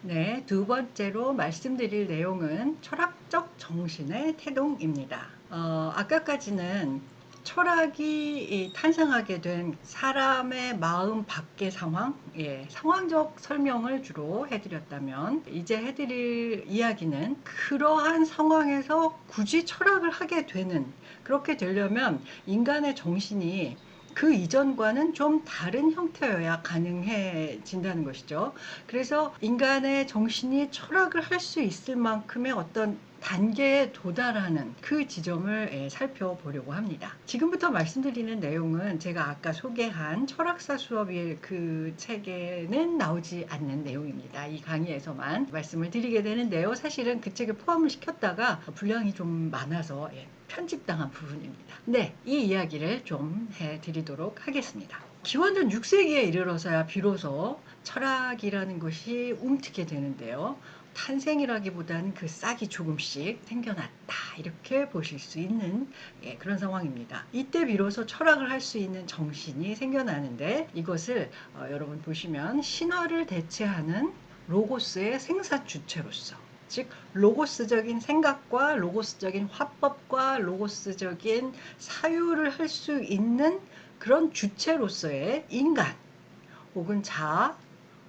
네, 두 번째로 말씀드릴 내용은 철학적 정신의 태동입니다. 아까까지는 철학이 탄생하게 된 사람의 마음 밖의 상황, 상황적 설명을 주로 해드렸다면, 이제 해드릴 이야기는 그러한 상황에서 굳이 철학을 하게 되는, 그렇게 되려면 인간의 정신이 그 이전과는 좀 다른 형태여야 가능해진다는 것이죠. 그래서 인간의 정신이 철학을 할 수 있을 만큼의 어떤 단계에 도달하는 그 지점을 살펴보려고 합니다. 지금부터 말씀드리는 내용은 제가 아까 소개한 철학사 수업일 그 책에는 나오지 않는 내용입니다. 이 강의에서만 말씀을 드리게 되는데요. 사실은 그 책에 포함을 시켰다가 분량이 좀 많아서 편집당한 부분입니다. 네, 이 이야기를 좀 해드리도록 하겠습니다. 기원전 6세기에 이르러서야 비로소 철학이라는 것이 움트게 되는데요. 탄생이라기보다는 그 싹이 조금씩 생겨났다, 이렇게 보실 수 있는 그런 상황입니다. 이때 비로소 철학을 할 수 있는 정신이 생겨나는데, 이것을 여러분 보시면 신화를 대체하는 로고스의 생사 주체로서, 즉 로고스적인 생각과 로고스적인 화법과 로고스적인 사유를 할 수 있는 그런 주체로서의 인간 혹은 자아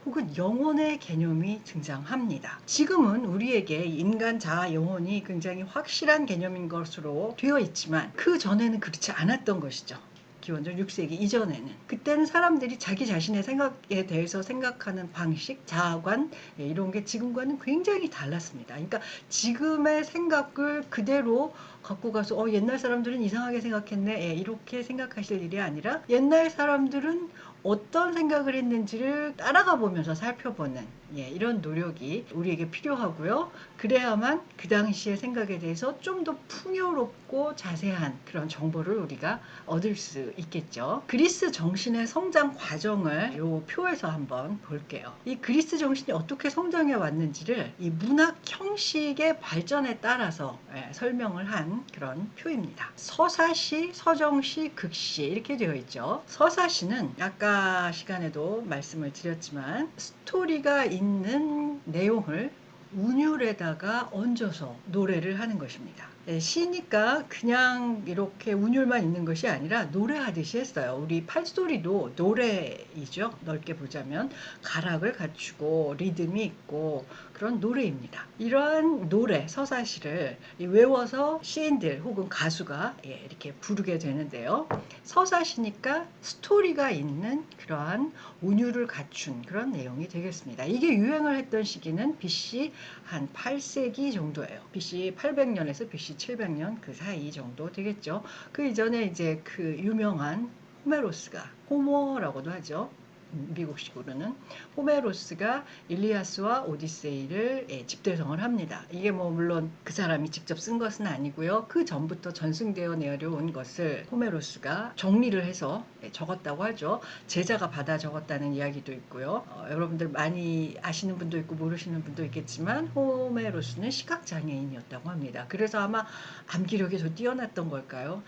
혹은 영혼의 개념이 등장합니다. 지금은 우리에게 인간, 자아, 영혼이 굉장히 확실한 개념인 것으로 되어 있지만, 그 전에는 그렇지 않았던 것이죠. 기원전 6세기 이전에는. 그때는 사람들이 자기 자신의 생각에 대해서 생각하는 방식, 자아관, 이런 게 지금과는 굉장히 달랐습니다. 그러니까 지금의 생각을 그대로 갖고 가서 옛날 사람들은 이상하게 생각했네, 이렇게 생각하실 일이 아니라, 옛날 사람들은 어떤 생각을 했는지를 따라가 보면서 살펴보는 이런 노력이 우리에게 필요하고요. 그래야만 그 당시의 생각에 대해서 좀 더 풍요롭고 자세한 그런 정보를 우리가 얻을 수 있겠죠. 그리스 정신의 성장 과정을 이 표에서 한번 볼게요. 이 그리스 정신이 어떻게 성장해 왔는지를 이 문학 형식의 발전에 따라서 설명을 한 그런 표입니다. 서사시, 서정시, 극시 이렇게 되어 있죠. 서사시는 아까 시간에도 말씀을 드렸지만 스토리가 있는 내용을 운율에다가 얹어서 노래를 하는 것입니다. 시니까 그냥 이렇게 운율만 있는 것이 아니라 노래하듯이 했어요. 우리 팔소리도 노래이죠. 넓게 보자면 가락을 갖추고 리듬이 있고 그런 노래입니다. 이러한 노래, 서사시를 외워서 시인들 혹은 가수가 이렇게 부르게 되는데요. 서사시니까 스토리가 있는 그러한 운율을 갖춘 그런 내용이 되겠습니다. 이게 유행을 했던 시기는 BC 한 8세기 정도예요. BC 800년에서 BC 700년 그 사이 정도 되겠죠. 그 이전에 이제 그 유명한 호메로스가, 호모라고도 하죠. 미국식으로는 호메로스가 일리아스와 오디세이를 집대성을 합니다. 이게 뭐 물론 그 사람이 직접 쓴 것은 아니고요. 그 전부터 전승되어 내려온 것을 호메로스가 정리를 해서 적었다고 하죠. 제자가 받아 적었다는 이야기도 있고요. 여러분들 많이 아시는 분도 있고 모르시는 분도 있겠지만 호메로스는 시각장애인이었다고 합니다. 그래서 아마 암기력이 더 뛰어났던 걸까요?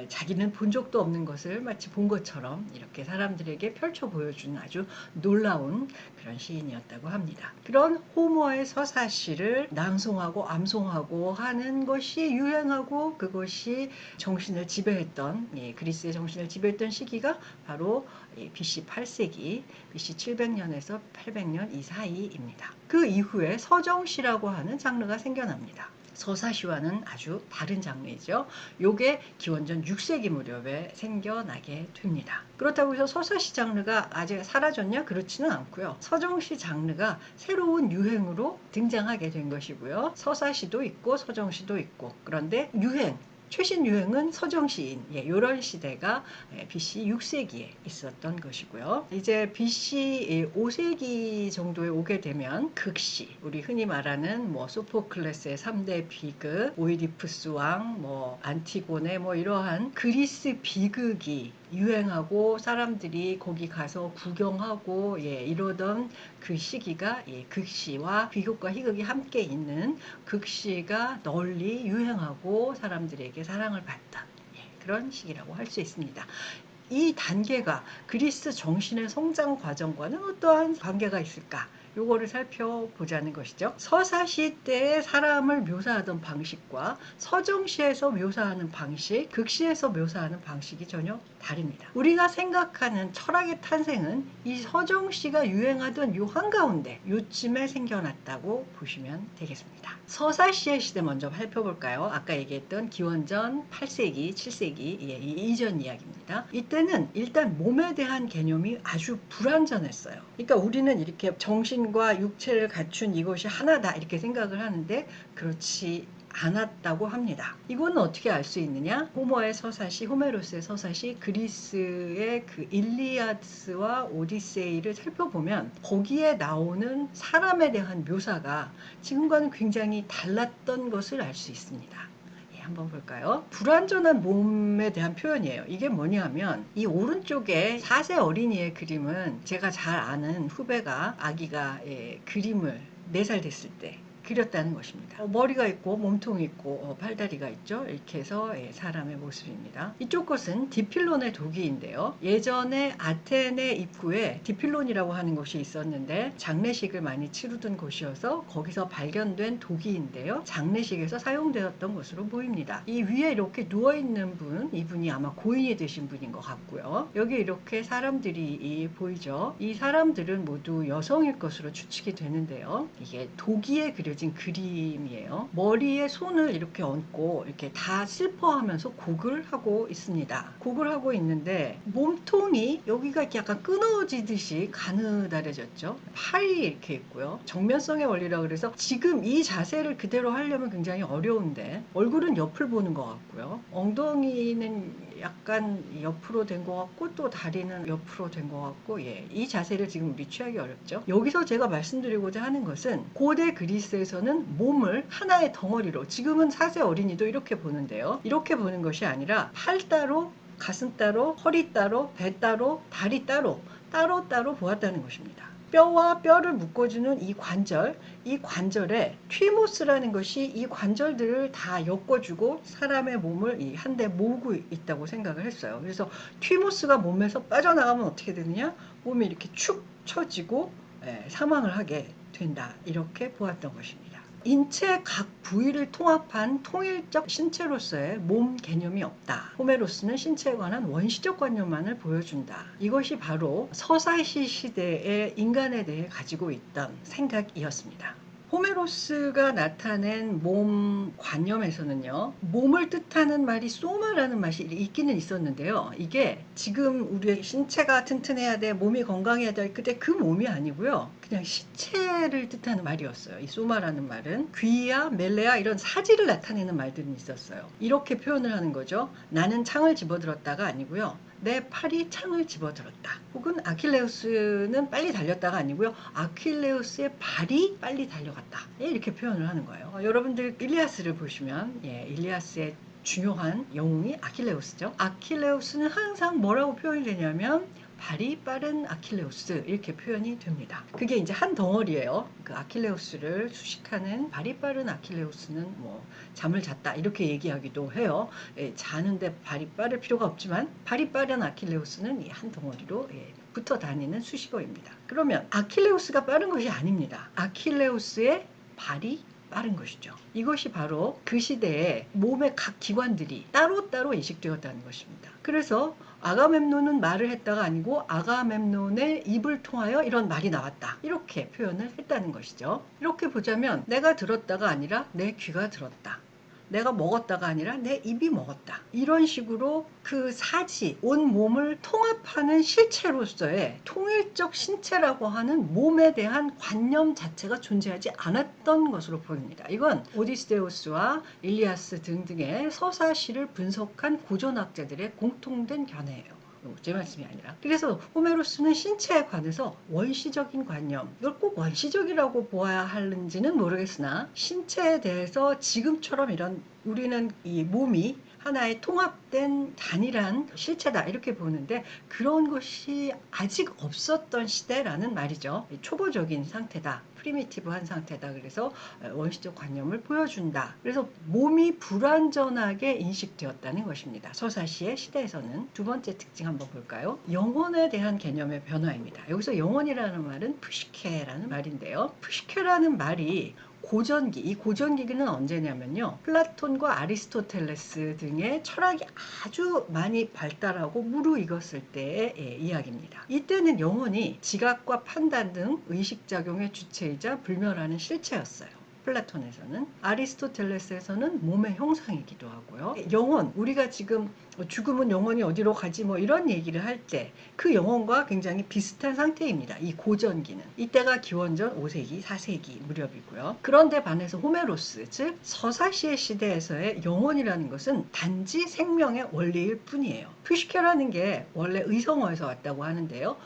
자기는 본 적도 없는 것을 마치 본 것처럼 이렇게 사람들에게 펼쳐 보여주는 아주 놀라운 그런 시인이었다고 합니다. 그런 호모의 서사시를 낭송하고 암송하고 하는 것이 유행하고 그것이 정신을 지배했던, 그리스의 정신을 지배했던 시기가 바로 BC 8세기, BC 700년에서 800년 이 사이입니다. 그 이후에 서정시라고 하는 장르가 생겨납니다. 서사시와는 아주 다른 장르이죠. 요게 기원전 6세기 무렵에 생겨나게 됩니다. 그렇다고 해서 서사시 장르가 아직 사라졌냐? 그렇지는 않고요. 서정시 장르가 새로운 유행으로 등장하게 된 것이고요. 서사시도 있고 서정시도 있고, 그런데 유행, 최신 유행은 서정시인, 이런 시대가 BC 6세기에 있었던 것이고요. 이제 BC 5세기 정도에 오게 되면 극시, 우리 흔히 말하는 뭐 소포클레스의 3대 비극, 오이디푸스 왕, 뭐 안티고네, 뭐 이러한 그리스 비극이 유행하고 사람들이 거기 가서 구경하고 이러던 그 시기가 극시와 비극과 희극이 함께 있는 극시가 널리 유행하고 사람들에게 사랑을 받던 그런 시기라고 할 수 있습니다. 이 단계가 그리스 정신의 성장 과정과는 어떠한 관계가 있을까? 요거를 살펴보자는 것이죠. 서사시 때의 사람을 묘사하던 방식과 서정시에서 묘사하는 방식, 극시에서 묘사하는 방식이 전혀 다릅니다. 우리가 생각하는 철학의 탄생은 이 서정시가 유행하던 요 한가운데 요쯤에 생겨났다고 보시면 되겠습니다. 서사시의 시대 먼저 살펴볼까요? 아까 얘기했던 기원전 8세기, 7세기 이 이전 이야기입니다. 이때는 일단 몸에 대한 개념이 아주 불완전했어요. 그러니까 우리는 이렇게 정신과 육체를 갖춘 이것이 하나다 이렇게 생각을 하는데 그렇지 않았다고 합니다. 이거는 어떻게 알 수 있느냐? 호머의 서사시, 호메로스의 서사시, 그리스의 그 일리아드스와 오디세이를 살펴보면 거기에 나오는 사람에 대한 묘사가 지금과는 굉장히 달랐던 것을 알 수 있습니다. 한번 볼까요? 불완전한 몸에 대한 표현이에요. 이게 뭐냐면 이 오른쪽에 4세 어린이의 그림은 제가 잘 아는 후배가 아기가 그림을 4살 됐을 때 그렸다는 것입니다. 머리가 있고 몸통이 있고 팔다리가 있죠. 이렇게 해서 사람의 모습입니다. 이쪽 것은 디필론의 도기인데요. 예전에 아테네 입구에 디필론이라고 하는 곳이 있었는데 장례식을 많이 치르던 곳이어서 거기서 발견된 도기인데요. 장례식에서 사용되었던 것으로 보입니다. 이 위에 이렇게 누워있는 분, 이분이 아마 고인이 되신 분인 것 같고요. 여기 이렇게 사람들이 보이죠. 이 사람들은 모두 여성일 것으로 추측이 되는데요. 이게 도기에 그려진 그림이에요. 머리에 손을 이렇게 얹고 이렇게 다 슬퍼하면서 곡을 하고 있습니다. 곡을 하고 있는데 몸통이 여기가 이렇게 약간 끊어지듯이 가느다래졌죠. 팔이 이렇게 있고요. 정면성의 원리라 그래서 지금 이 자세를 그대로 하려면 굉장히 어려운데 얼굴은 옆을 보는 것 같고요. 엉덩이는 약간 옆으로 된 것 같고 또 다리는 옆으로 된 것 같고 이 자세를 지금 우리 취하기 어렵죠. 여기서 제가 말씀드리고자 하는 것은 고대 그리스에서는 몸을 하나의 덩어리로 지금은 4세 어린이도 이렇게 보는데요. 이렇게 보는 것이 아니라 팔 따로 가슴 따로 허리 따로 배 따로 다리 따로 따로 보았다는 것입니다. 뼈와 뼈를 묶어주는 이 관절에 튀모스라는 것이 이 관절들을 다 엮어주고 사람의 몸을 한데 모으고 있다고 생각을 했어요. 그래서 튀모스가 몸에서 빠져나가면 어떻게 되느냐? 몸이 이렇게 축 처지고 사망을 하게 된다. 이렇게 보았던 것입니다. 인체 각 부위를 통합한 통일적 신체로서의 몸 개념이 없다. 호메로스는 신체에 관한 원시적 관념만을 보여준다. 이것이 바로 서사시 시대의 인간에 대해 가지고 있던 생각이었습니다. 호메로스가 나타낸 몸 관념에서는요, 몸을 뜻하는 말이 소마라는 말이 있기는 있었는데요. 이게 지금 우리의 신체가 튼튼해야 돼, 몸이 건강해야 돼, 그때 그 몸이 아니고요. 그냥 시체를 뜻하는 말이었어요. 이 소마라는 말은 귀야, 멜레야 이런 사지를 나타내는 말들이 있었어요. 이렇게 표현을 하는 거죠. 나는 창을 집어들었다가 아니고요. 내 팔이 창을 집어들었다. 혹은 아킬레우스는 빨리 달렸다가 아니고요. 아킬레우스의 발이 빨리 달려갔다. 이렇게 표현을 하는 거예요. 여러분들 일리아스를 보시면 일리아스의 중요한 영웅이 아킬레우스죠. 아킬레우스는 항상 뭐라고 표현이 되냐면 발이 빠른 아킬레우스 이렇게 표현이 됩니다. 그게 이제 한 덩어리예요. 그 아킬레우스를 수식하는 발이 빠른 아킬레우스는 뭐 잠을 잤다 이렇게 얘기하기도 해요. 자는데 발이 빠를 필요가 없지만 발이 빠른 아킬레우스는 이 한 덩어리로 붙어 다니는 수식어입니다. 그러면 아킬레우스가 빠른 것이 아닙니다. 아킬레우스의 발이 빠른 것이죠. 이것이 바로 그 시대에 몸의 각 기관들이 따로따로 인식되었다는 것입니다. 그래서 아가멤논은 말을 했다가 아니고 아가멤논의 입을 통하여 이런 말이 나왔다. 이렇게 표현을 했다는 것이죠. 이렇게 보자면 내가 들었다가 아니라 내 귀가 들었다. 내가 먹었다가 아니라 내 입이 먹었다. 이런 식으로 그 사지, 온 몸을 통합하는 실체로서의 통일적 신체라고 하는 몸에 대한 관념 자체가 존재하지 않았던 것으로 보입니다. 이건 오디세우스와 일리아스 등등의 서사시를 분석한 고전학자들의 공통된 견해예요. 제 말씀이 아니라. 그래서 호메로스는 신체에 관해서 원시적인 관념, 이걸 꼭 원시적이라고 보아야 하는지는 모르겠으나 신체에 대해서 지금처럼 이런 우리는 이 몸이 하나의 통합된 단일한 실체다 이렇게 보는데, 그런 것이 아직 없었던 시대라는 말이죠. 초보적인 상태다, 프리미티브한 상태다. 그래서 원시적 관념을 보여준다. 그래서 몸이 불완전하게 인식되었다는 것입니다. 서사시의 시대에서는. 두 번째 특징 한번 볼까요? 영혼에 대한 개념의 변화입니다. 여기서 영혼이라는 말은 푸시케라는 말인데요. 푸시케라는 말이 고전기, 이 고전기는 언제냐면요, 플라톤과 아리스토텔레스 등의 철학이 아주 많이 발달하고 무르익었을 때의 이야기입니다. 이때는 영혼이 지각과 판단 등 의식작용의 주체이자 불멸하는 실체였어요. 플라톤에서는. 아리스토텔레스에서는 몸의 형상이기도 하고요. 영혼, 우리가 지금 죽으면 영혼이 어디로 가지 뭐 이런 얘기를 할 때 그 영혼과 굉장히 비슷한 상태입니다. 이 고전기는. 이때가 기원전 5세기, 4세기 무렵이고요. 그런데 반해서 호메로스, 즉 서사시의 시대에서의 영혼이라는 것은 단지 생명의 원리일 뿐이에요. 푸시케라는 게 원래 의성어에서 왔다고 하는데요.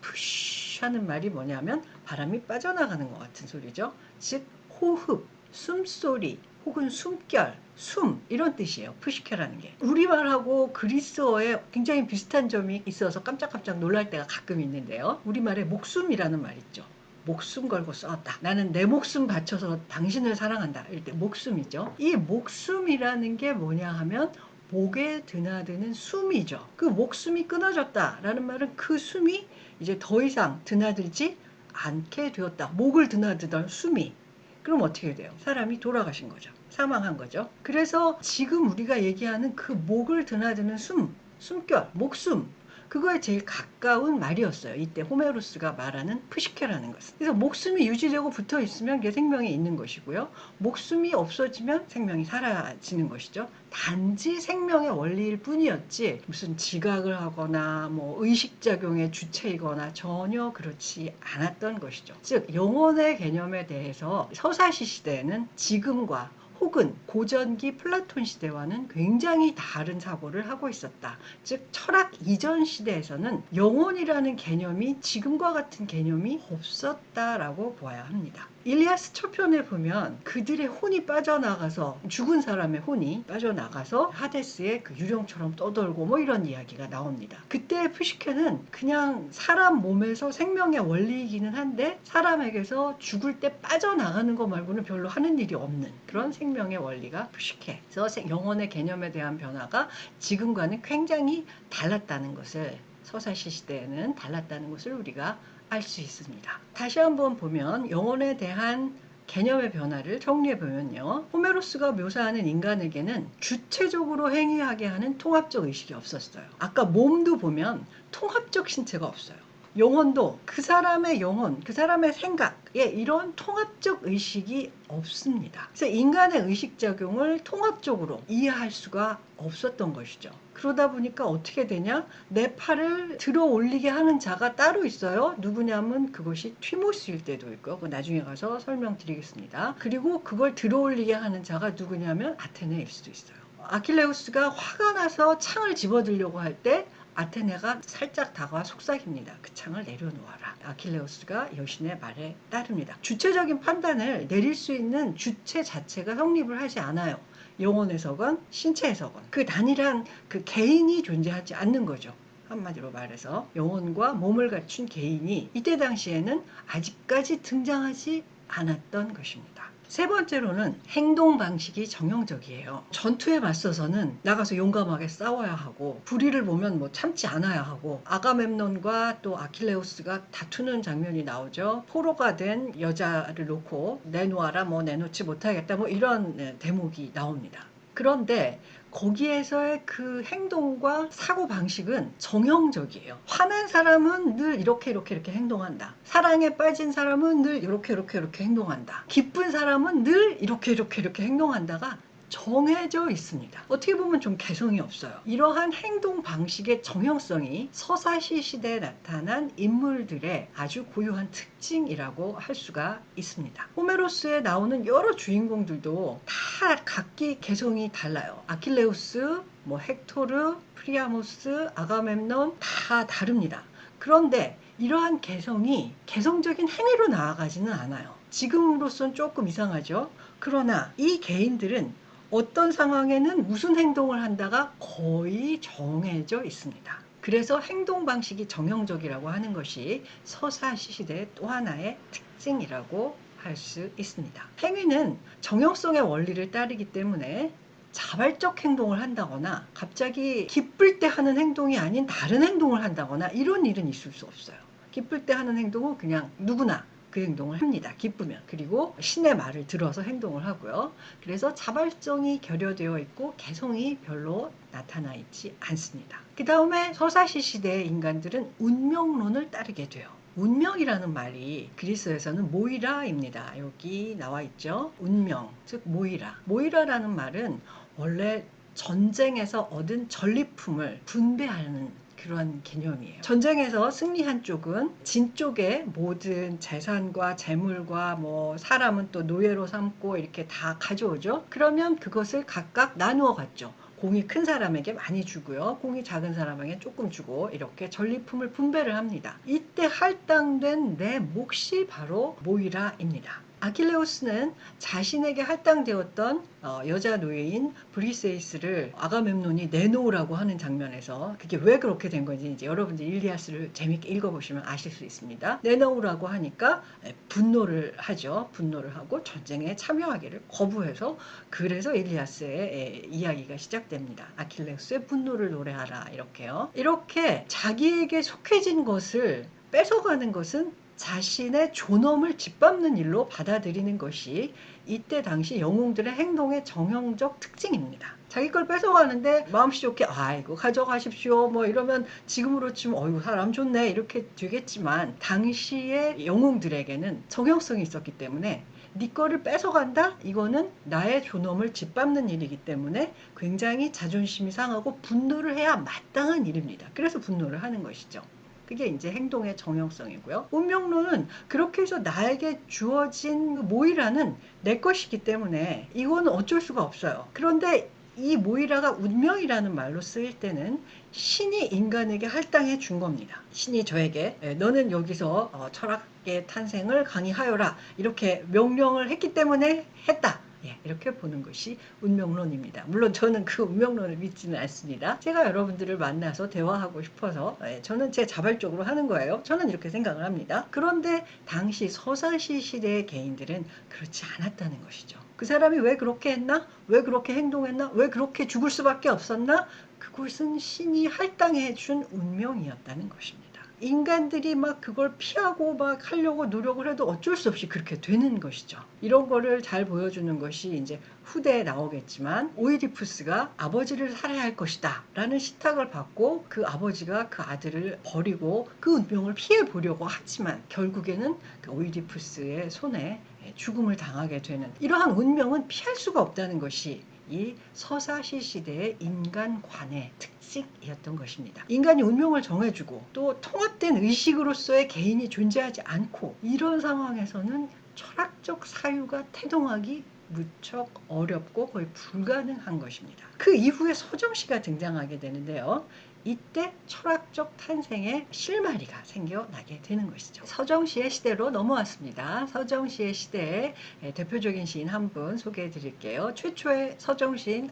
푸쉬 하는 말이 뭐냐면 바람이 빠져나가는 것 같은 소리죠. 즉 호흡, 숨소리 혹은 숨결, 숨 이런 뜻이에요. 푸시케라는 게. 우리말하고 그리스어에 굉장히 비슷한 점이 있어서 깜짝깜짝 놀랄 때가 가끔 있는데요. 우리말에 목숨이라는 말 있죠. 목숨 걸고 썼다. 나는 내 목숨 바쳐서 당신을 사랑한다. 이럴 때 목숨이죠. 이 목숨이라는 게 뭐냐 하면 목에 드나드는 숨이죠. 그 목숨이 끊어졌다라는 말은 그 숨이 이제 더 이상 드나들지 않게 되었다. 목을 드나드던 숨이. 그럼 어떻게 돼요? 사람이 돌아가신 거죠. 사망한 거죠. 그래서 지금 우리가 얘기하는 그 목을 드나드는 숨, 숨결, 목숨, 그거에 제일 가까운 말이었어요. 이때 호메로스가 말하는 푸시케라는 것은. 그래서 목숨이 유지되고 붙어 있으면 그게 생명이 있는 것이고요. 목숨이 없어지면 생명이 사라지는 것이죠. 단지 생명의 원리일 뿐이었지 무슨 지각을 하거나 뭐 의식작용의 주체이거나 전혀 그렇지 않았던 것이죠. 즉 영혼의 개념에 대해서 서사시 시대에는 지금과 혹은 고전기 플라톤 시대와는 굉장히 다른 사고를 하고 있었다. 즉 철학 이전 시대에서는 영혼이라는 개념이 지금과 같은 개념이 없었다라고 보아야 합니다. 일리아스 첫 편에 보면 그들의 혼이 빠져나가서, 죽은 사람의 혼이 빠져나가서 하데스의 그 유령처럼 떠돌고 뭐 이런 이야기가 나옵니다. 그때 푸시케는 그냥 사람 몸에서 생명의 원리이기는 한데 사람에게서 죽을 때 빠져나가는 거 말고는 별로 하는 일이 없는 그런 생명의 원리가 푸시케. 그래서 영혼의 개념에 대한 변화가 지금과는 굉장히 달랐다는 것을, 서사시 시대에는 달랐다는 것을 우리가 알 수 있습니다. 다시 한번 보면 영혼에 대한 개념의 변화를 정리해 보면요. 호메로스가 묘사하는 인간에게는 주체적으로 행위하게 하는 통합적 의식이 없었어요. 아까 몸도 보면 통합적 신체가 없어요. 영혼도 그 사람의 영혼, 그 사람의 생각에 이런 통합적 의식이 없습니다. 그래서 인간의 의식작용을 통합적으로 이해할 수가 없었던 것이죠. 그러다 보니까 어떻게 되냐? 내 팔을 들어 올리게 하는 자가 따로 있어요. 누구냐면 그것이 티모스일 때도 있고요. 그거 나중에 가서 설명드리겠습니다. 그리고 그걸 들어 올리게 하는 자가 누구냐면 아테네일 수도 있어요. 아킬레우스가 화가 나서 창을 집어들려고 할 때 아테네가 살짝 다가와 속삭입니다. 그 창을 내려놓아라. 아킬레우스가 여신의 말에 따릅니다. 주체적인 판단을 내릴 수 있는 주체 자체가 성립을 하지 않아요. 영혼에서건 신체에서건 그 단일한 그 개인이 존재하지 않는 거죠. 한마디로 말해서 영혼과 몸을 갖춘 개인이 이때 당시에는 아직까지 등장하지 않았던 것입니다. 세 번째로는 행동 방식이 정형적이에요. 전투에 맞서서는 나가서 용감하게 싸워야 하고, 불의를 보면 뭐 참지 않아야 하고, 아가멤논과 또 아킬레우스가 다투는 장면이 나오죠. 포로가 된 여자를 놓고 내놓아라, 뭐 내놓지 못하겠다, 뭐 이런 대목이 나옵니다. 그런데 거기에서의 그 행동과 사고 방식은 정형적이에요. 화난 사람은 늘 이렇게 행동한다. 사랑에 빠진 사람은 늘 이렇게 행동한다. 기쁜 사람은 늘 이렇게 행동한다가 정해져 있습니다. 어떻게 보면 좀 개성이 없어요. 이러한 행동 방식의 정형성이 서사시 시대에 나타난 인물들의 아주 고유한 특징이라고 할 수가 있습니다. 호메로스에 나오는 여러 주인공들도 다 각기 개성이 달라요. 아킬레우스, 뭐 헥토르, 프리아모스, 아가멤논 다 다릅니다. 그런데 이러한 개성이 개성적인 행위로 나아가지는 않아요. 지금으로선 조금 이상하죠. 그러나 이 개인들은 어떤 상황에는 무슨 행동을 한다가 거의 정해져 있습니다. 그래서 행동 방식이 정형적이라고 하는 것이 서사시시대의 또 하나의 특징이라고 할 수 있습니다. 행위는 정형성의 원리를 따르기 때문에 자발적 행동을 한다거나 갑자기 기쁠 때 하는 행동이 아닌 다른 행동을 한다거나 이런 일은 있을 수 없어요. 기쁠 때 하는 행동은 그냥 누구나 그 행동을 합니다. 기쁘면. 그리고 신의 말을 들어서 행동을 하고요. 그래서 자발성이 결여되어 있고 개성이 별로 나타나 있지 않습니다. 그 다음에 서사시 시대의 인간들은 운명론을 따르게 돼요. 운명이라는 말이 그리스에서는 모이라입니다. 여기 나와 있죠. 운명, 즉 모이라. 모이라라는 말은 원래 전쟁에서 얻은 전리품을 분배하는 그런 개념이에요. 전쟁에서 승리한 쪽은 진 쪽의 모든 재산과 재물과 뭐 사람은 또 노예로 삼고 이렇게 다 가져오죠. 그러면 그것을 각각 나누어 갔죠. 공이 큰 사람에게 많이 주고요. 공이 작은 사람에게 조금 주고 이렇게 전리품을 분배를 합니다. 이때 할당된 내 몫이 바로 모이라입니다. 아킬레우스는 자신에게 할당되었던 여자 노예인 브리세이스를 아가멤논이 내놓으라고 하는 장면에서 그게 왜 그렇게 된 건지 이제 여러분들 일리아스를 재밌게 읽어보시면 아실 수 있습니다. 내놓으라고 하니까 분노를 하죠. 분노를 하고 전쟁에 참여하기를 거부해서 그래서 일리아스의 이야기가 시작됩니다. 아킬레우스의 분노를 노래하라 이렇게요. 이렇게 자기에게 속해진 것을 뺏어가는 것은 자신의 존엄을 짓밟는 일로 받아들이는 것이 이때 당시 영웅들의 행동의 정형적 특징입니다. 자기 걸 뺏어가는데 마음씨 좋게 아이고 가져가십시오 뭐 이러면 지금으로 치면 어이구 사람 좋네 이렇게 되겠지만 당시의 영웅들에게는 정형성이 있었기 때문에 네 거를 뺏어간다? 이거는 나의 존엄을 짓밟는 일이기 때문에 굉장히 자존심이 상하고 분노를 해야 마땅한 일입니다. 그래서 분노를 하는 것이죠. 그게 이제 행동의 정형성이고요. 운명론은 그렇게 해서 나에게 주어진 모이라는 내 것이기 때문에 이거는 어쩔 수가 없어요. 그런데 이 모이라가 운명이라는 말로 쓰일 때는 신이 인간에게 할당해 준 겁니다. 신이 저에게 너는 여기서 철학의 탄생을 강의하여라 이렇게 명령을 했기 때문에 했다. 이렇게 보는 것이 운명론입니다. 물론 저는 그 운명론을 믿지는 않습니다. 제가 여러분들을 만나서 대화하고 싶어서 저는 제 자발적으로 하는 거예요. 저는 이렇게 생각을 합니다. 그런데 당시 서사시 시대의 개인들은 그렇지 않았다는 것이죠. 그 사람이 왜 그렇게 했나? 왜 그렇게 행동했나? 왜 그렇게 죽을 수밖에 없었나? 그것은 신이 할당해 준 운명이었다는 것입니다. 인간들이 막 그걸 피하고 막 하려고 노력을 해도 어쩔 수 없이 그렇게 되는 것이죠. 이런 거를 잘 보여주는 것이 이제 후대에 나오겠지만 오이디푸스가 아버지를 살해야 할 것이다 라는 시탁을 받고 그 아버지가 그 아들을 버리고 그 운명을 피해 보려고 하지만 결국에는 그 오이디푸스의 손에 죽음을 당하게 되는 이러한 운명은 피할 수가 없다는 것이 이 서사시 시대의 인간관의 특징이었던 것입니다. 인간이 운명을 정해주고 또 통합된 의식으로서의 개인이 존재하지 않고 이런 상황에서는 철학적 사유가 태동하기 무척 어렵고 거의 불가능한 것입니다. 그 이후에 서정시가 등장하게 되는데요. 이때 철학적 탄생의 실마리가 생겨나게 되는 것이죠. 서정시의 시대로 넘어왔습니다. 서정시의 시대의 대표적인 시인 한 분 소개해 드릴게요. 최초의 서정시인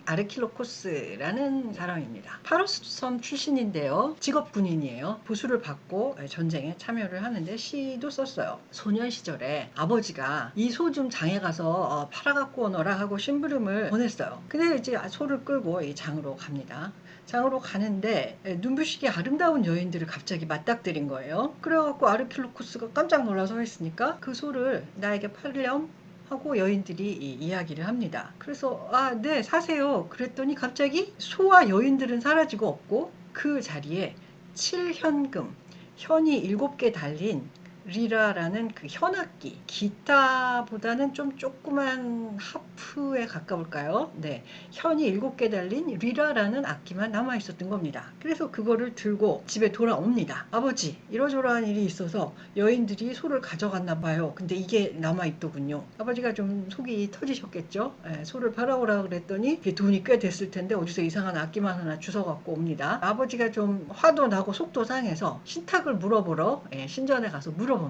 아르킬로코스라는 사람입니다. 파로스 섬 출신인데요. 직업 군인이에요. 부수를 받고 전쟁에 참여를 하는데 시도 썼어요. 소년 시절에 아버지가 이 소 좀 장에 가서 팔아갖고 오너라 하고 심부름을 보냈어요. 근데 이제 소를 끌고 이 장으로 갑니다. 장으로 가는데 눈부시게 아름다운 여인들을 갑자기 맞닥뜨린 거예요. 그래갖고 아르킬로코스가 깜짝 놀라 서 있으니까 그 소를 나에게 팔렴 하고 여인들이 이야기를 합니다. 그래서 네 사세요. 그랬더니 갑자기 소와 여인들은 사라지고 없고 그 자리에 7현금 현이 7개 달린 리라라는 그 현악기, 기타보다는 좀 조그만 하프에 가까울까요? 네, 현이 7개 달린 리라라는 악기만 남아 있었던 겁니다. 그래서 그거를 들고 집에 돌아옵니다. 아버지, 이러저러한 일이 있어서 여인들이 소를 가져갔나 봐요. 근데 이게 남아 있더군요. 아버지가 좀 속이 터지셨겠죠? 네, 소를 팔아오라 그랬더니 돈이 꽤 됐을 텐데 어디서 이상한 악기만 하나 주워 갖고 옵니다. 아버지가 좀 화도 나고 속도 상해서 신탁을 물어보러 신전에 가서 물어봅니다.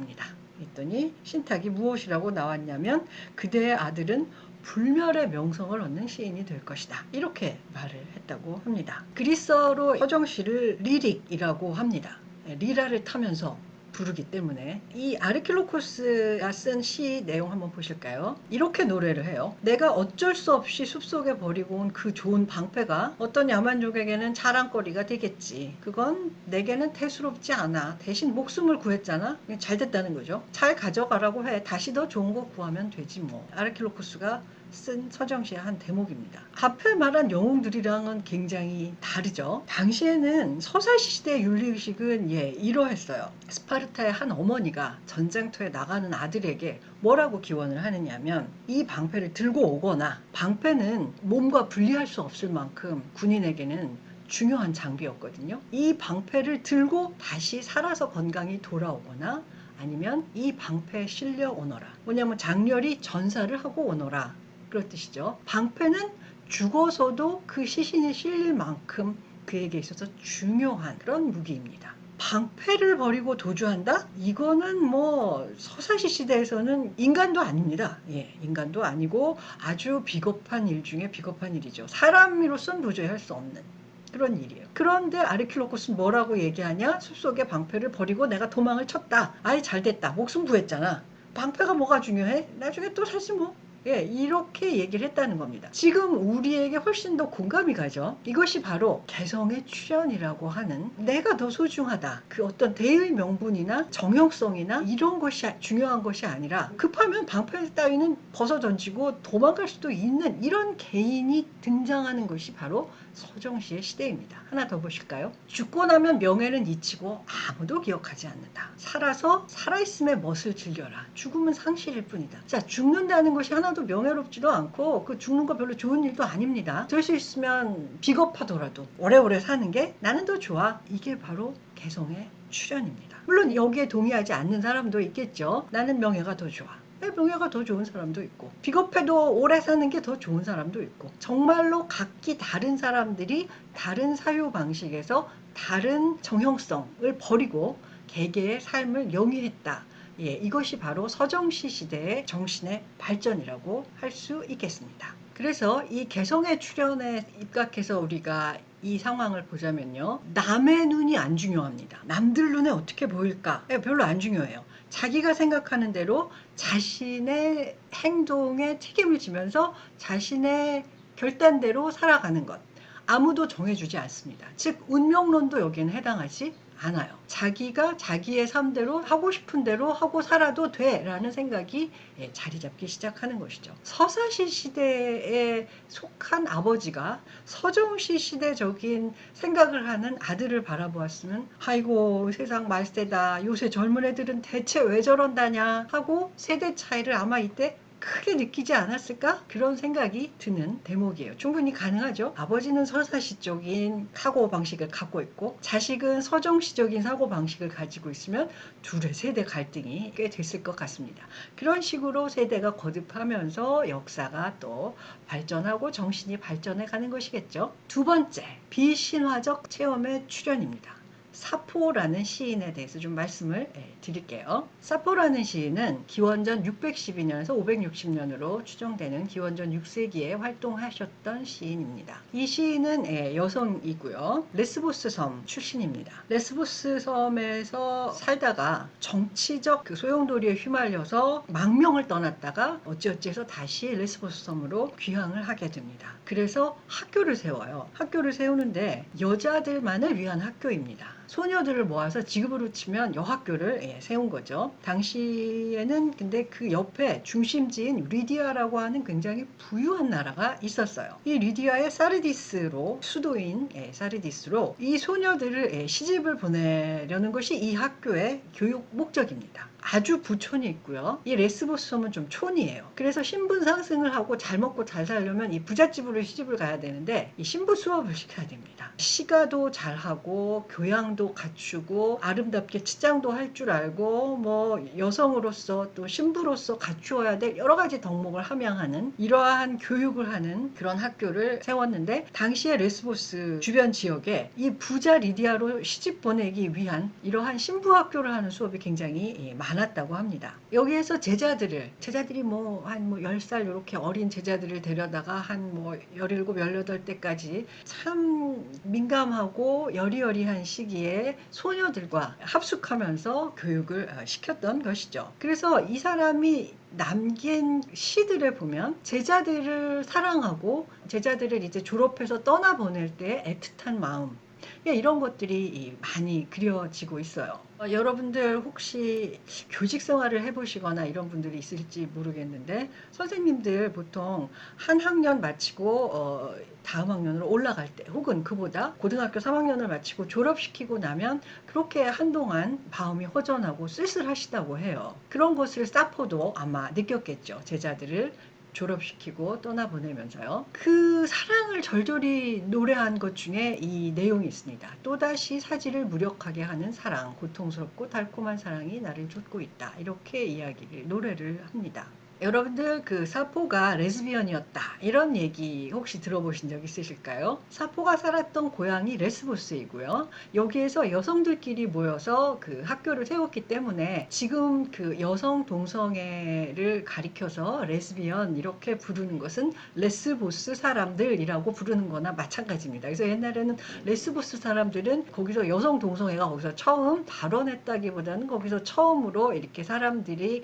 했더니 신탁이 무엇이라고 나왔냐면 그대의 아들은 불멸의 명성을 얻는 시인이 될 것이다. 이렇게 말을 했다고 합니다. 그리스어로 서정시를 리릭이라고 합니다. 리라를 타면서 부르기 때문에. 이 아르킬로코스가 쓴 시 내용 한번 보실까요? 이렇게 노래를 해요. 내가 어쩔 수 없이 숲속에 버리고 온 그 좋은 방패가 어떤 야만족에게는 자랑거리가 되겠지. 그건 내게는 대수롭지 않아. 대신 목숨을 구했잖아. 잘 됐다는 거죠. 잘 가져가라고 해. 다시 더 좋은 거 구하면 되지 뭐. 아르킬로코스가 쓴 서정시의 한 대목입니다. 앞에 말한 영웅들이랑은 굉장히 다르죠. 당시에는 서사시 시대 윤리의식은 이러했어요. 스파르타의 한 어머니가 전쟁터에 나가는 아들에게 뭐라고 기원을 하느냐면 이 방패를 들고 오거나, 방패는 몸과 분리할 수 없을 만큼 군인에게는 중요한 장비였거든요. 이 방패를 들고 다시 살아서 건강히 돌아오거나, 아니면 이 방패에 실려 오너라. 뭐냐면 장렬히 전사를 하고 오너라. 그런 뜻이죠. 방패는 죽어서도 그 시신이 실릴 만큼 그에게 있어서 중요한 그런 무기입니다. 방패를 버리고 도주한다? 이거는 뭐 서사시 시대에서는 인간도 아닙니다. 인간도 아니고 아주 비겁한 일 중에 비겁한 일이죠. 사람으로서는 도저히 할 수 없는 그런 일이에요. 그런데 아르킬로코스는 뭐라고 얘기하냐? 숲속에 방패를 버리고 내가 도망을 쳤다. 아이 잘됐다. 목숨 구했잖아. 방패가 뭐가 중요해? 나중에 또 살지 뭐. 이렇게 얘기를 했다는 겁니다. 지금 우리에게 훨씬 더 공감이 가죠. 이것이 바로 개성의 출현이라고 하는, 내가 더 소중하다. 그 어떤 대의 명분이나 정형성이나 이런 것이 중요한 것이 아니라 급하면 방패 따위는 벗어 던지고 도망갈 수도 있는 이런 개인이 등장하는 것이 바로 서정시의 시대입니다. 하나 더 보실까요? 죽고 나면 명예는 잊히고 아무도 기억하지 않는다. 살아서 살아있음의 멋을 즐겨라. 죽음은 상실일 뿐이다. 자, 죽는다는 것이 하나도 명예롭지도 않고 그 죽는 거 별로 좋은 일도 아닙니다. 될 수 있으면 비겁하더라도 오래오래 사는 게 나는 더 좋아. 이게 바로 개성의 출현입니다. 물론 여기에 동의하지 않는 사람도 있겠죠. 나는 명예가 더 좋아. 명예가 더 좋은 사람도 있고, 비겁해도 오래 사는 게 더 좋은 사람도 있고, 정말로 각기 다른 사람들이 다른 사유 방식에서 다른 정형성을 버리고 개개의 삶을 영위했다. 이것이 바로 서정시 시대의 정신의 발전이라고 할 수 있겠습니다. 그래서 이 개성의 출현에 입각해서 우리가 이 상황을 보자면요, 남의 눈이 안 중요합니다. 남들 눈에 어떻게 보일까? 별로 안 중요해요. 자기가 생각하는 대로 자신의 행동에 책임을 지면서 자신의 결단대로 살아가는 것, 아무도 정해주지 않습니다. 즉 운명론도 여기에는 해당하지 않아요. 자기가 자기의 삶대로 하고 싶은 대로 하고 살아도 돼 라는 생각이 자리 잡기 시작하는 것이죠. 서사시 시대에 속한 아버지가 서정시 시대적인 생각을 하는 아들을 바라보았으면, 아이고 세상 말세다, 요새 젊은 애들은 대체 왜 저런다냐 하고 세대 차이를 아마 이때 크게 느끼지 않았을까? 그런 생각이 드는 대목이에요. 충분히 가능하죠. 아버지는 서사시적인 사고방식을 갖고 있고 자식은 서정시적인 사고방식을 가지고 있으면 둘의 세대 갈등이 꽤 됐을 것 같습니다. 그런 식으로 세대가 거듭하면서 역사가 또 발전하고 정신이 발전해 가는 것이겠죠. 두 번째, 비신화적 체험의 출현입니다. 사포라는 시인에 대해서 좀 말씀을 드릴게요. 사포라는 시인은 기원전 612년에서 560년으로 추정되는 기원전 6세기에 활동하셨던 시인입니다. 이 시인은 여성이고요. 레스보스 섬 출신입니다. 레스보스 섬에서 살다가 정치적 그 소용돌이에 휘말려서 망명을 떠났다가 어찌어찌해서 다시 레스보스 섬으로 귀향을 하게 됩니다. 그래서 학교를 세워요. 학교를 세우는데 여자들만을 위한 학교입니다. 소녀들을 모아서 지금으로 치면 여학교를 세운 거죠. 당시에는 근데 그 옆에 중심지인 리디아라고 하는 굉장히 부유한 나라가 있었어요. 이 리디아의 사르디스로, 수도인 사르디스로 이 소녀들을 시집을 보내려는 것이 이 학교의 교육 목적입니다. 아주 부촌이 있고요. 이 레스보스 섬은 좀 촌이에요. 그래서 신분 상승을 하고 잘 먹고 잘 살려면 이 부잣집으로 시집을 가야 되는데 이 신부 수업을 시켜야 됩니다. 시가도 잘하고 교양도 외모도 갖추고 아름답게 치장도 할 줄 알고 뭐 여성으로서 또 신부로서 갖추어야 될 여러 가지 덕목을 함양하는 이러한 교육을 하는 그런 학교를 세웠는데, 당시에 레스보스 주변 지역에 이 부자 리디아로 시집 보내기 위한 이러한 신부 학교를 하는 수업이 굉장히 많았다고 합니다. 여기에서 제자들이 한 10살 이렇게 어린 제자들을 데려다가 한 17, 18때까지 참 민감하고 여리여리한 시기에 소녀들과 합숙하면서 교육을 시켰던 것이죠. 그래서 이 사람이 남긴 시들을 보면 제자들을 사랑하고 제자들을 이제 졸업해서 떠나보낼 때 애틋한 마음, 이런 것들이 많이 그려지고 있어요. 여러분들 혹시 교직 생활을 해보시거나 이런 분들이 있을지 모르겠는데, 선생님들 보통 한 학년 마치고 다음 학년으로 올라갈 때, 혹은 그보다 고등학교 3학년을 마치고 졸업시키고 나면 그렇게 한동안 마음이 허전하고 쓸쓸하시다고 해요. 그런 것을 사포도 아마 느꼈겠죠. 제자들을 졸업시키고 떠나보내면서요. 그 사랑을 절절히 노래한 것 중에 이 내용이 있습니다. 또다시 사지를 무력하게 하는 사랑, 고통스럽고 달콤한 사랑이 나를 쫓고 있다. 이렇게 노래를 합니다. 여러분들 그 사포가 레즈비언이었다 이런 얘기 혹시 들어보신 적 있으실까요? 사포가 살았던 고향이 레스보스이고요. 여기에서 여성들끼리 모여서 그 학교를 세웠기 때문에 지금 그 여성 동성애를 가리켜서 레즈비언 이렇게 부르는 것은 레스보스 사람들이라고 부르는 거나 마찬가지입니다. 그래서 옛날에는 레스보스 사람들은 거기서 여성 동성애가 거기서 처음 발원했다기보다는 거기서 처음으로 이렇게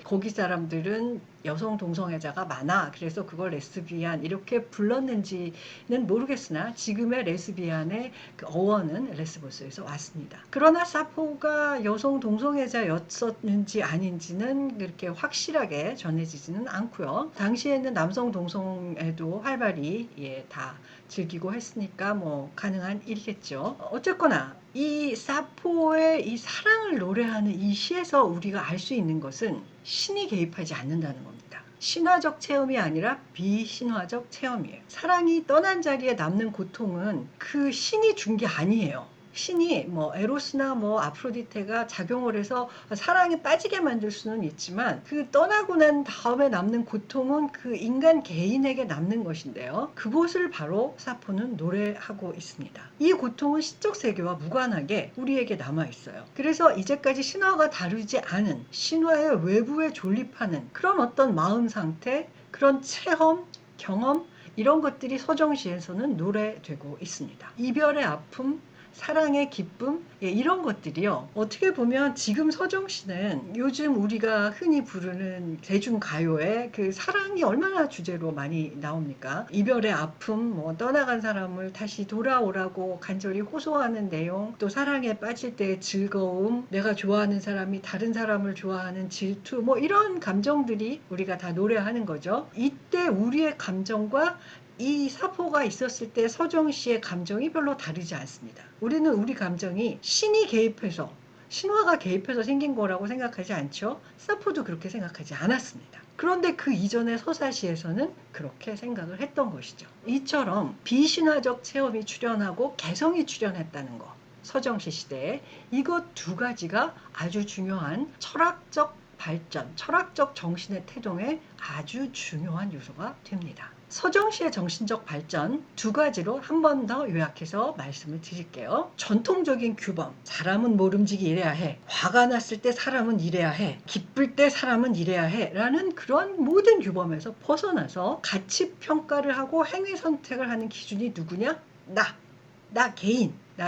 거기 사람들은 여성 동성애자가 많아. 그래서 그걸 레스비안 이렇게 불렀는지는 모르겠으나 지금의 레스비안의 그 어원은 레스보스에서 왔습니다. 그러나 사포가 여성 동성애자였었는지 아닌지는 그렇게 확실하게 전해지지는 않고요. 당시에는 남성 동성애도 활발히 다 즐기고 했으니까 가능한 일이겠죠. 어쨌거나 이 사포의 이 사랑을 노래하는 이 시에서 우리가 알 수 있는 것은 신이 개입하지 않는다는 겁니다. 신화적 체험이 아니라 비신화적 체험이에요. 사랑이 떠난 자리에 남는 고통은 그 신이 준 게 아니에요. 신이 에로스나 아프로디테가 작용을 해서 사랑에 빠지게 만들 수는 있지만 그 떠나고 난 다음에 남는 고통은 그 인간 개인에게 남는 것인데요. 그것을 바로 사포는 노래하고 있습니다. 이 고통은 시적 세계와 무관하게 우리에게 남아 있어요. 그래서 이제까지 신화가 다루지 않은 신화의 외부에 존립하는 그런 어떤 마음 상태, 그런 체험, 경험 이런 것들이 서정시에서는 노래되고 있습니다. 이별의 아픔, 사랑의 기쁨, 이런 것들이요. 어떻게 보면 지금 서정시는 요즘 우리가 흔히 부르는 대중가요에 그 사랑이 얼마나 주제로 많이 나옵니까? 이별의 아픔, 떠나간 사람을 다시 돌아오라고 간절히 호소하는 내용, 또 사랑에 빠질 때의 즐거움, 내가 좋아하는 사람이 다른 사람을 좋아하는 질투, 이런 감정들이 우리가 다 노래하는 거죠. 이때 우리의 감정과 이 사포가 있었을 때 서정시의 감정이 별로 다르지 않습니다. 우리는 우리 감정이 신화가 개입해서 생긴 거라고 생각하지 않죠. 사포도 그렇게 생각하지 않았습니다. 그런데 그 이전의 서사시에서는 그렇게 생각을 했던 것이죠. 이처럼 비신화적 체험이 출현하고 개성이 출현했다는 것, 서정시 시대에 이것 두 가지가 아주 중요한 철학적 발전, 철학적 정신의 태동에 아주 중요한 요소가 됩니다. 서정시의 정신적 발전 두 가지로 한 번 더 요약해서 말씀을 드릴게요. 전통적인 규범, 사람은 모름지기 이래야 해, 화가 났을 때 사람은 이래야 해, 기쁠 때 사람은 이래야 해 라는 그런 모든 규범에서 벗어나서 가치 평가를 하고 행위 선택을 하는 기준이 누구냐? 나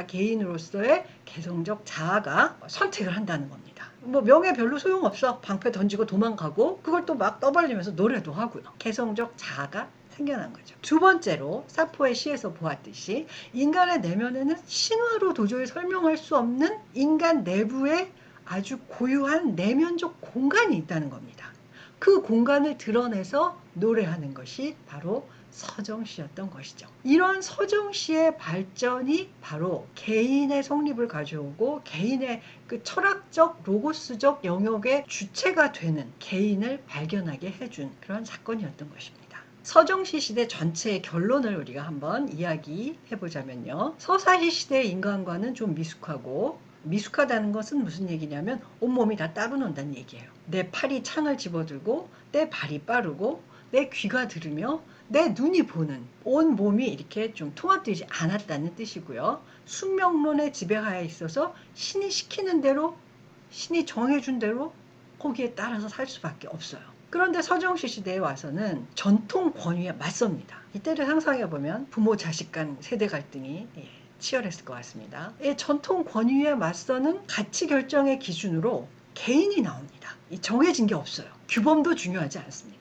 개인으로서의 개성적 자아가 선택을 한다는 겁니다. 명예 별로 소용없어. 방패 던지고 도망가고 그걸 또 막 떠벌리면서 노래도 하고요. 개성적 자아가 생겨난 거죠. 두 번째로 사포의 시에서 보았듯이 인간의 내면에는 신화로 도저히 설명할 수 없는 인간 내부의 아주 고유한 내면적 공간이 있다는 겁니다. 그 공간을 드러내서 노래하는 것이 바로 서정시였던 것이죠. 이런 서정시의 발전이 바로 개인의 성립을 가져오고 개인의 그 철학적 로고스적 영역의 주체가 되는 개인을 발견하게 해준 그런 사건이었던 것입니다. 서정시 시대 전체의 결론을 우리가 한번 이야기해 보자면요. 서사시 시대의 인간과는 좀 미숙하고 미숙하다는 것은 무슨 얘기냐면 온몸이 다 따로 논다는 얘기예요. 내 팔이 창을 집어들고 내 발이 빠르고 내 귀가 들으며 내 눈이 보는 온 몸이 이렇게 좀 통합되지 않았다는 뜻이고요. 숙명론의 지배하에 있어서 신이 시키는 대로 신이 정해준 대로 거기에 따라서 살 수밖에 없어요. 그런데 서정시 시대에 와서는 전통 권위에 맞섭니다. 이때를 상상해보면 부모 자식 간 세대 갈등이 치열했을 것 같습니다. 전통 권위에 맞서는 가치 결정의 기준으로 개인이 나옵니다. 정해진 게 없어요. 규범도 중요하지 않습니다.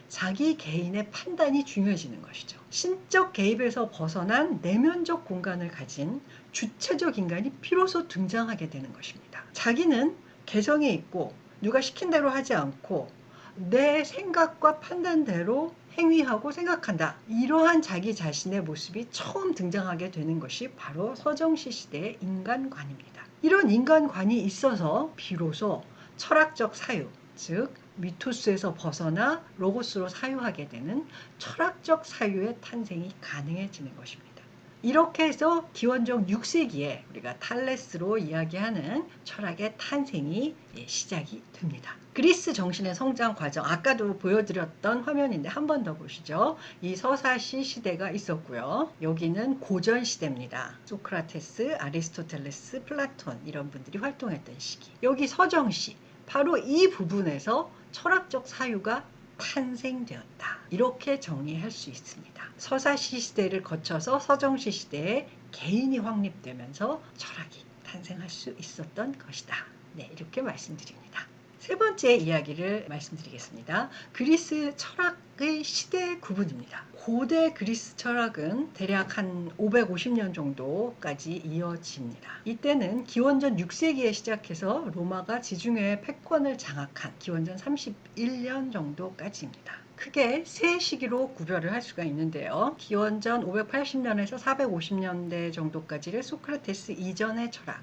자기 개인의 판단이 중요해지는 것이죠. 신적 개입에서 벗어난 내면적 공간을 가진 주체적 인간이 비로소 등장하게 되는 것입니다. 자기는 개성이 있고 누가 시킨 대로 하지 않고 내 생각과 판단대로 행위하고 생각한다. 이러한 자기 자신의 모습이 처음 등장하게 되는 것이 바로 서정시 시대의 인간관입니다. 이런 인간관이 있어서 비로소 철학적 사유, 즉 미토스에서 벗어나 로고스로 사유하게 되는 철학적 사유의 탄생이 가능해지는 것입니다. 이렇게 해서 기원전 6세기에 우리가 탈레스로 이야기하는 철학의 탄생이 시작이 됩니다. 그리스 정신의 성장 과정, 아까도 보여드렸던 화면인데 한 번 더 보시죠. 이 서사시 시대가 있었고요. 여기는 고전 시대입니다. 소크라테스, 아리스토텔레스, 플라톤 이런 분들이 활동했던 시기. 여기 서정시, 바로 이 부분에서 철학적 사유가 탄생되었다. 이렇게 정리할 수 있습니다. 서사시 시대를 거쳐서 서정시 시대에 개인이 확립되면서 철학이 탄생할 수 있었던 것이다. 네, 이렇게 말씀드립니다. 세 번째 이야기를 말씀드리겠습니다. 그리스 철학의 시대 구분입니다. 고대 그리스 철학은 대략 한 550년 정도까지 이어집니다. 이때는 기원전 6세기에 시작해서 로마가 지중해의 패권을 장악한 기원전 31년 정도까지입니다. 크게 세 시기로 구별을 할 수가 있는데요. 기원전 580년에서 450년대 정도까지를 소크라테스 이전의 철학,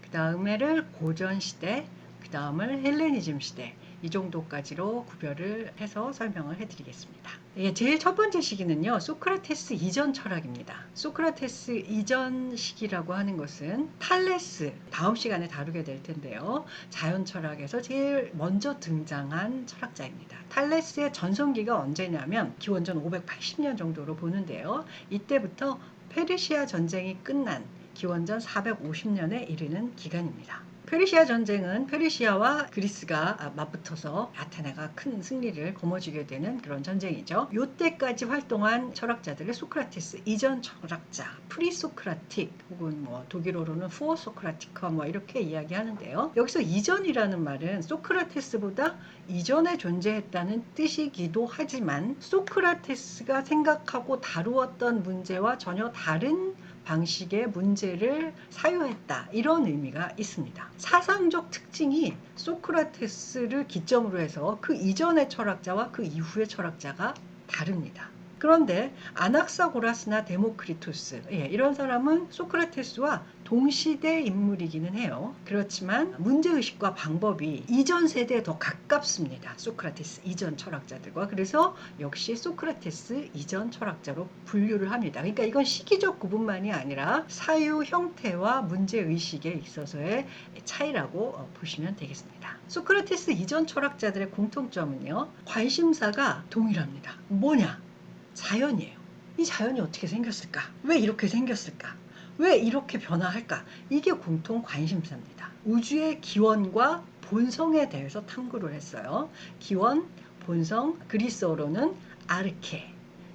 그 다음에를 고전 시대, 그 다음을 헬레니즘 시대, 이 정도까지로 구별을 해서 설명을 해드리겠습니다. 제일 첫 번째 시기는요, 소크라테스 이전 철학입니다. 소크라테스 이전 시기라고 하는 것은 탈레스, 다음 시간에 다루게 될 텐데요. 자연 철학에서 제일 먼저 등장한 철학자입니다. 탈레스의 전성기가 언제냐면 기원전 580년 정도로 보는데요. 이때부터 페르시아 전쟁이 끝난 기원전 450년에 이르는 기간입니다. 페르시아 전쟁은 페르시아와 그리스가 맞붙어서 아테네가 큰 승리를 거머쥐게 되는 그런 전쟁이죠. 이때까지 활동한 철학자들을 소크라테스 이전 철학자, 프리소크라틱 혹은 독일어로는 푸어소크라티커 이렇게 이야기하는데요. 여기서 이전이라는 말은 소크라테스보다 이전에 존재했다는 뜻이기도 하지만 소크라테스가 생각하고 다루었던 문제와 전혀 다른 방식의 문제를 사유했다, 이런 의미가 있습니다. 사상적 특징이 소크라테스를 기점으로 해서 그 이전의 철학자와 그 이후의 철학자가 다릅니다. 그런데 아낙사고라스나 데모크리토스, 이런 사람은 소크라테스와 동시대 인물이기는 해요. 그렇지만 문제의식과 방법이 이전 세대에 더 가깝습니다. 소크라테스 이전 철학자들과. 그래서 역시 소크라테스 이전 철학자로 분류를 합니다. 그러니까 이건 시기적 구분만이 아니라 사유 형태와 문제의식에 있어서의 차이라고 보시면 되겠습니다. 소크라테스 이전 철학자들의 공통점은요, 관심사가 동일합니다. 뭐냐? 자연이에요. 이 자연이 어떻게 생겼을까? 왜 이렇게 생겼을까? 왜 이렇게 변화할까? 이게 공통 관심사입니다. 우주의 기원과 본성에 대해서 탐구를 했어요. 기원, 본성, 그리스어로는 아르케,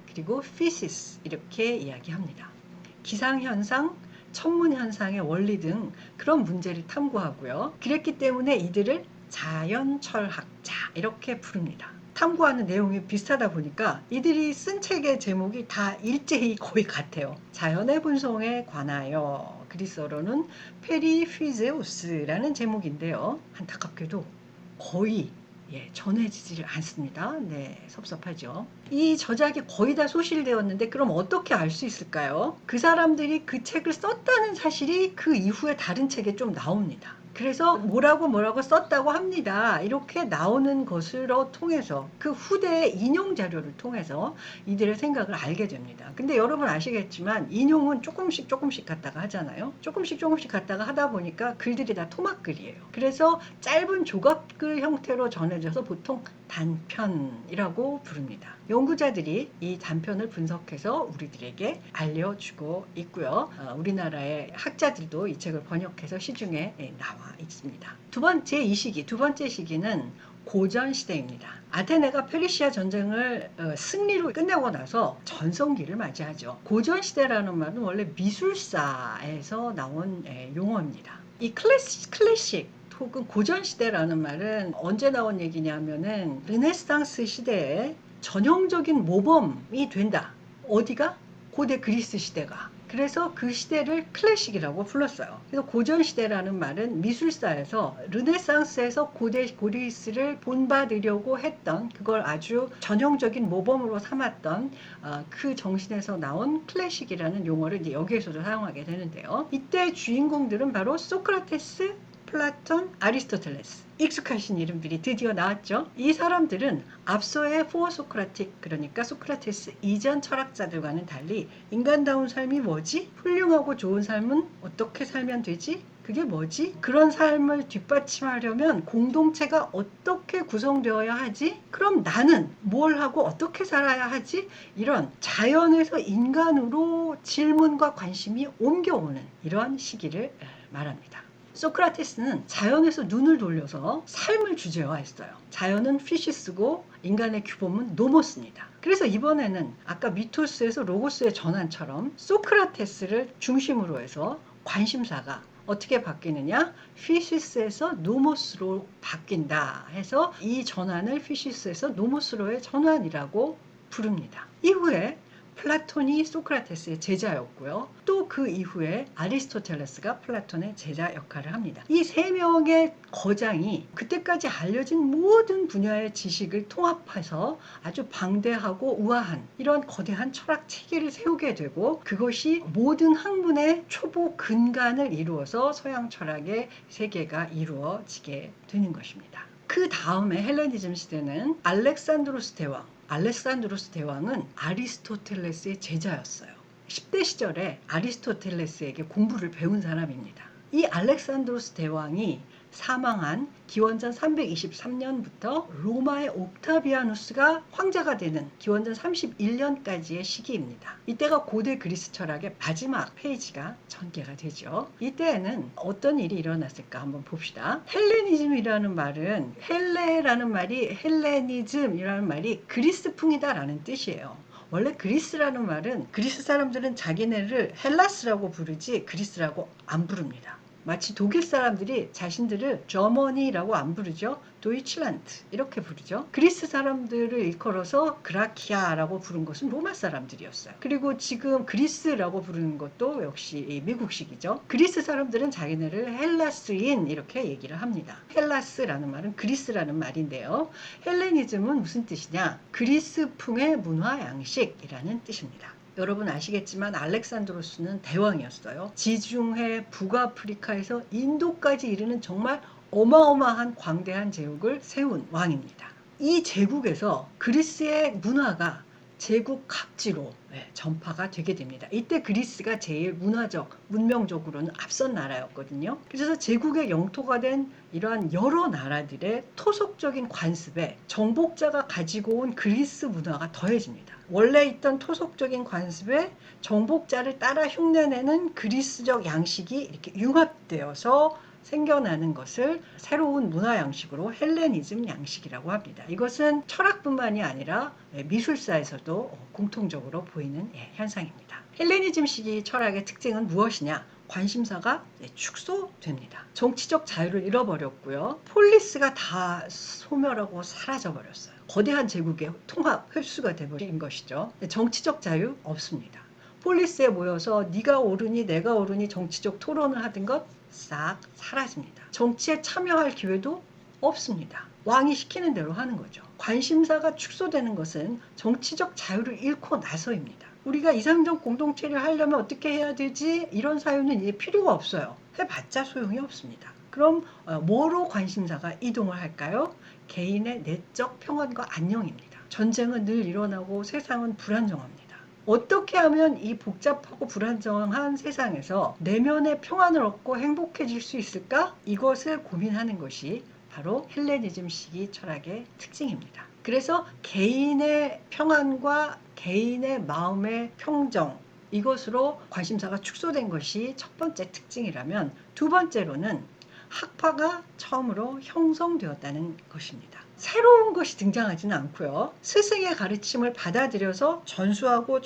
그리고 피시스 이렇게 이야기합니다. 기상현상, 천문현상의 원리 등 그런 문제를 탐구하고요. 그랬기 때문에 이들을 자연철학자 이렇게 부릅니다. 탐구하는 내용이 비슷하다 보니까 이들이 쓴 책의 제목이 다 일제히 거의 같아요. 자연의 본성에 관하여, 그리스어로는 페리피제우스라는 제목인데요. 안타깝게도 거의 전해지질 않습니다. 네, 섭섭하죠. 이 저작이 거의 다 소실되었는데 그럼 어떻게 알 수 있을까요? 그 사람들이 그 책을 썼다는 사실이 그 이후에 다른 책에 좀 나옵니다. 그래서 뭐라고 썼다고 합니다. 이렇게 나오는 것으로 통해서 그 후대의 인용 자료를 통해서 이들의 생각을 알게 됩니다. 근데 여러분 아시겠지만 인용은 조금씩 갖다가 하잖아요. 조금씩 갖다가 하다 보니까 글들이 다 토막글이에요. 그래서 짧은 조각글 형태로 전해져서 보통 단편이라고 부릅니다. 연구자들이 이 단편을 분석해서 우리들에게 알려주고 있고요. 우리나라의 학자들도 이 책을 번역해서 시중에 나와 있습니다. 두 번째 시기는 고전 시대입니다. 아테네가 페르시아 전쟁을 승리로 끝내고 나서 전성기를 맞이하죠. 고전 시대라는 말은 원래 미술사에서 나온 용어입니다. 이 클래식 혹은 고전 시대라는 말은 언제 나온 얘기냐면은 르네상스 시대에 전형적인 모범이 된다. 어디가? 고대 그리스 시대가. 그래서 그 시대를 클래식이라고 불렀어요. 그래서 고전 시대라는 말은 미술사에서 르네상스에서 고대 그리스를 본받으려고 했던, 그걸 아주 전형적인 모범으로 삼았던 그 정신에서 나온 클래식이라는 용어를 이제 여기에서도 사용하게 되는데요. 이때 주인공들은 바로 소크라테스, 플라톤, 아리스토텔레스. 익숙하신 이름들이 드디어 나왔죠. 이 사람들은 앞서의 포어소크라틱, 그러니까 소크라테스 이전 철학자들과는 달리 인간다운 삶이 뭐지? 훌륭하고 좋은 삶은 어떻게 살면 되지? 그게 뭐지? 그런 삶을 뒷받침하려면 공동체가 어떻게 구성되어야 하지? 그럼 나는 뭘 하고 어떻게 살아야 하지? 이런 자연에서 인간으로 질문과 관심이 옮겨오는 이런 시기를 말합니다. 소크라테스는 자연에서 눈을 돌려서 삶을 주제화했어요. 자연은 피시스고 인간의 규범은 노모스입니다. 그래서 이번에는 아까 미토스에서 로고스의 전환처럼 소크라테스를 중심으로 해서 관심사가 어떻게 바뀌느냐? 피시스에서 노모스로 바뀐다 해서 이 전환을 피시스에서 노모스로의 전환이라고 부릅니다. 이후에 플라톤이 소크라테스의 제자였고요. 또 그 이후에 아리스토텔레스가 플라톤의 제자 역할을 합니다. 이 세 명의 거장이 그때까지 알려진 모든 분야의 지식을 통합해서 아주 방대하고 우아한 이런 거대한 철학 체계를 세우게 되고, 그것이 모든 학문의 초보 근간을 이루어서 서양 철학의 세계가 이루어지게 되는 것입니다. 그 다음에 헬레니즘 시대는 알렉산드로스 대왕은 아리스토텔레스의 제자였어요. 10대 시절에 아리스토텔레스에게 공부를 배운 사람입니다. 이 알렉산드로스 대왕이 사망한 기원전 323년부터 로마의 옥타비아누스가 황제가 되는 기원전 31년까지의 시기입니다. 이때가 고대 그리스 철학의 마지막 페이지가 전개가 되죠. 이때에는 어떤 일이 일어났을까 한번 봅시다. 헬레니즘이라는 말은 헬레니즘이라는 말이 그리스풍이다라는 뜻이에요. 원래 그리스라는 말은 그리스 사람들은 자기네를 헬라스라고 부르지 그리스라고 안 부릅니다. 마치 독일 사람들이 자신들을 저머니라고 안 부르죠. 도이칠란드 이렇게 부르죠. 그리스 사람들을 일컬어서 그라키아라고 부른 것은 로마 사람들이었어요. 그리고 지금 그리스라고 부르는 것도 역시 미국식이죠. 그리스 사람들은 자기네를 헬라스인 이렇게 얘기를 합니다. 헬라스라는 말은 그리스라는 말인데요. 헬레니즘은 무슨 뜻이냐? 그리스풍의 문화 양식이라는 뜻입니다. 여러분 아시겠지만 알렉산드로스는 대왕이었어요. 지중해 북아프리카에서 인도까지 이르는 정말 어마어마한 광대한 제국을 세운 왕입니다. 이 제국에서 그리스의 문화가 제국 각지로 전파가 되게 됩니다. 이때 그리스가 제일 문화적, 문명적으로는 앞선 나라였거든요. 그래서 제국의 영토가 된 이러한 여러 나라들의 토속적인 관습에 정복자가 가지고 온 그리스 문화가 더해집니다. 원래 있던 토속적인 관습에 정복자를 따라 흉내내는 그리스적 양식이 이렇게 융합되어서 생겨나는 것을 새로운 문화 양식으로 헬레니즘 양식이라고 합니다. 이것은 철학뿐만이 아니라 미술사에서도 공통적으로 보이는 현상입니다. 헬레니즘 시기 철학의 특징은 무엇이냐? 관심사가 축소됩니다. 정치적 자유를 잃어버렸고요. 폴리스가 다 소멸하고 사라져버렸어요. 거대한 제국의 통합, 흡수가 돼버린 것이죠. 정치적 자유 없습니다. 폴리스에 모여서 네가 옳으니 내가 옳으니 정치적 토론을 하던 것 싹 사라집니다. 정치에 참여할 기회도 없습니다. 왕이 시키는 대로 하는 거죠. 관심사가 축소되는 것은 정치적 자유를 잃고 나서입니다. 우리가 이상적 공동체를 하려면 어떻게 해야 되지? 이런 사유는 이제 필요가 없어요. 해봤자 소용이 없습니다. 그럼 뭐로 관심사가 이동을 할까요? 개인의 내적 평안과 안녕입니다. 전쟁은 늘 일어나고 세상은 불안정합니다. 어떻게 하면 이 복잡하고 불안정한 세상에서 내면의 평안을 얻고 행복해질 수 있을까? 이것을 고민하는 것이 바로 헬레니즘 시기 철학의 특징입니다. 그래서 개인의 평안과 개인의 마음의 평정, 이것으로 관심사가 축소된 것이 첫 번째 특징이라면, 두 번째로는 학파가 처음으로 형성되었다는 것입니다. 새로운 것이 등장하지는 않고요. 스승의 가르침을 받아들여서 전수하고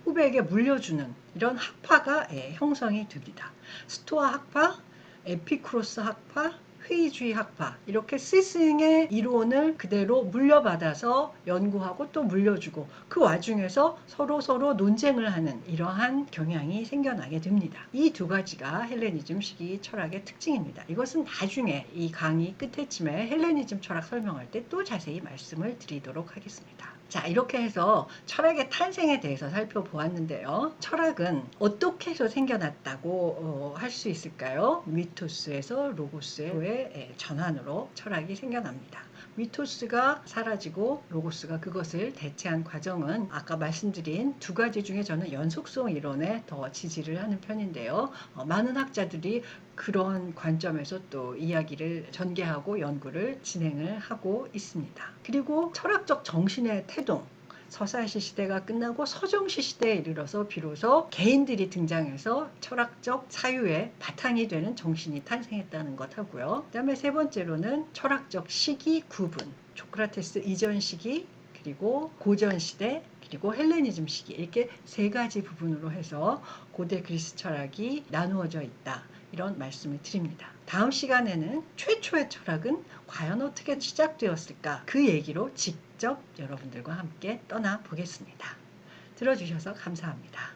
후배에게 물려주는 이런 학파가 형성이 됩니다. 스토아 학파, 에피쿠로스 학파, 회의주의 학파, 이렇게 스승의 이론을 그대로 물려받아서 연구하고 또 물려주고, 그 와중에서 서로 논쟁을 하는 이러한 경향이 생겨나게 됩니다. 이 두 가지가 헬레니즘 시기 철학의 특징입니다. 이것은 나중에 이 강의 끝에쯤에 헬레니즘 철학 설명할 때 또 자세히 말씀을 드리도록 하겠습니다. 자, 이렇게 해서 철학의 탄생에 대해서 살펴보았는데요. 철학은 어떻게 해서 생겨났다고 할 수 있을까요? 미토스에서 로고스의 전환으로 철학이 생겨납니다. 미토스가 사라지고 로고스가 그것을 대체한 과정은 아까 말씀드린 두 가지 중에 저는 연속성 이론에 더 지지를 하는 편인데요. 많은 학자들이 그런 관점에서 또 이야기를 전개하고 연구를 진행을 하고 있습니다. 그리고 철학적 정신의 태동, 서사시 시대가 끝나고 서정시 시대에 이르러서 비로소 개인들이 등장해서 철학적 사유의 바탕이 되는 정신이 탄생했다는 것 하고요. 그 다음에 세 번째로는 철학적 시기 구분, 소크라테스 이전 시기, 그리고 고전 시대, 그리고 헬레니즘 시기, 이렇게 세 가지 부분으로 해서 고대 그리스 철학이 나누어져 있다, 이런 말씀을 드립니다. 다음 시간에는 최초의 철학은 과연 어떻게 시작되었을까, 그 얘기로 직접 여러분들과 함께 떠나보겠습니다. 들어주셔서 감사합니다.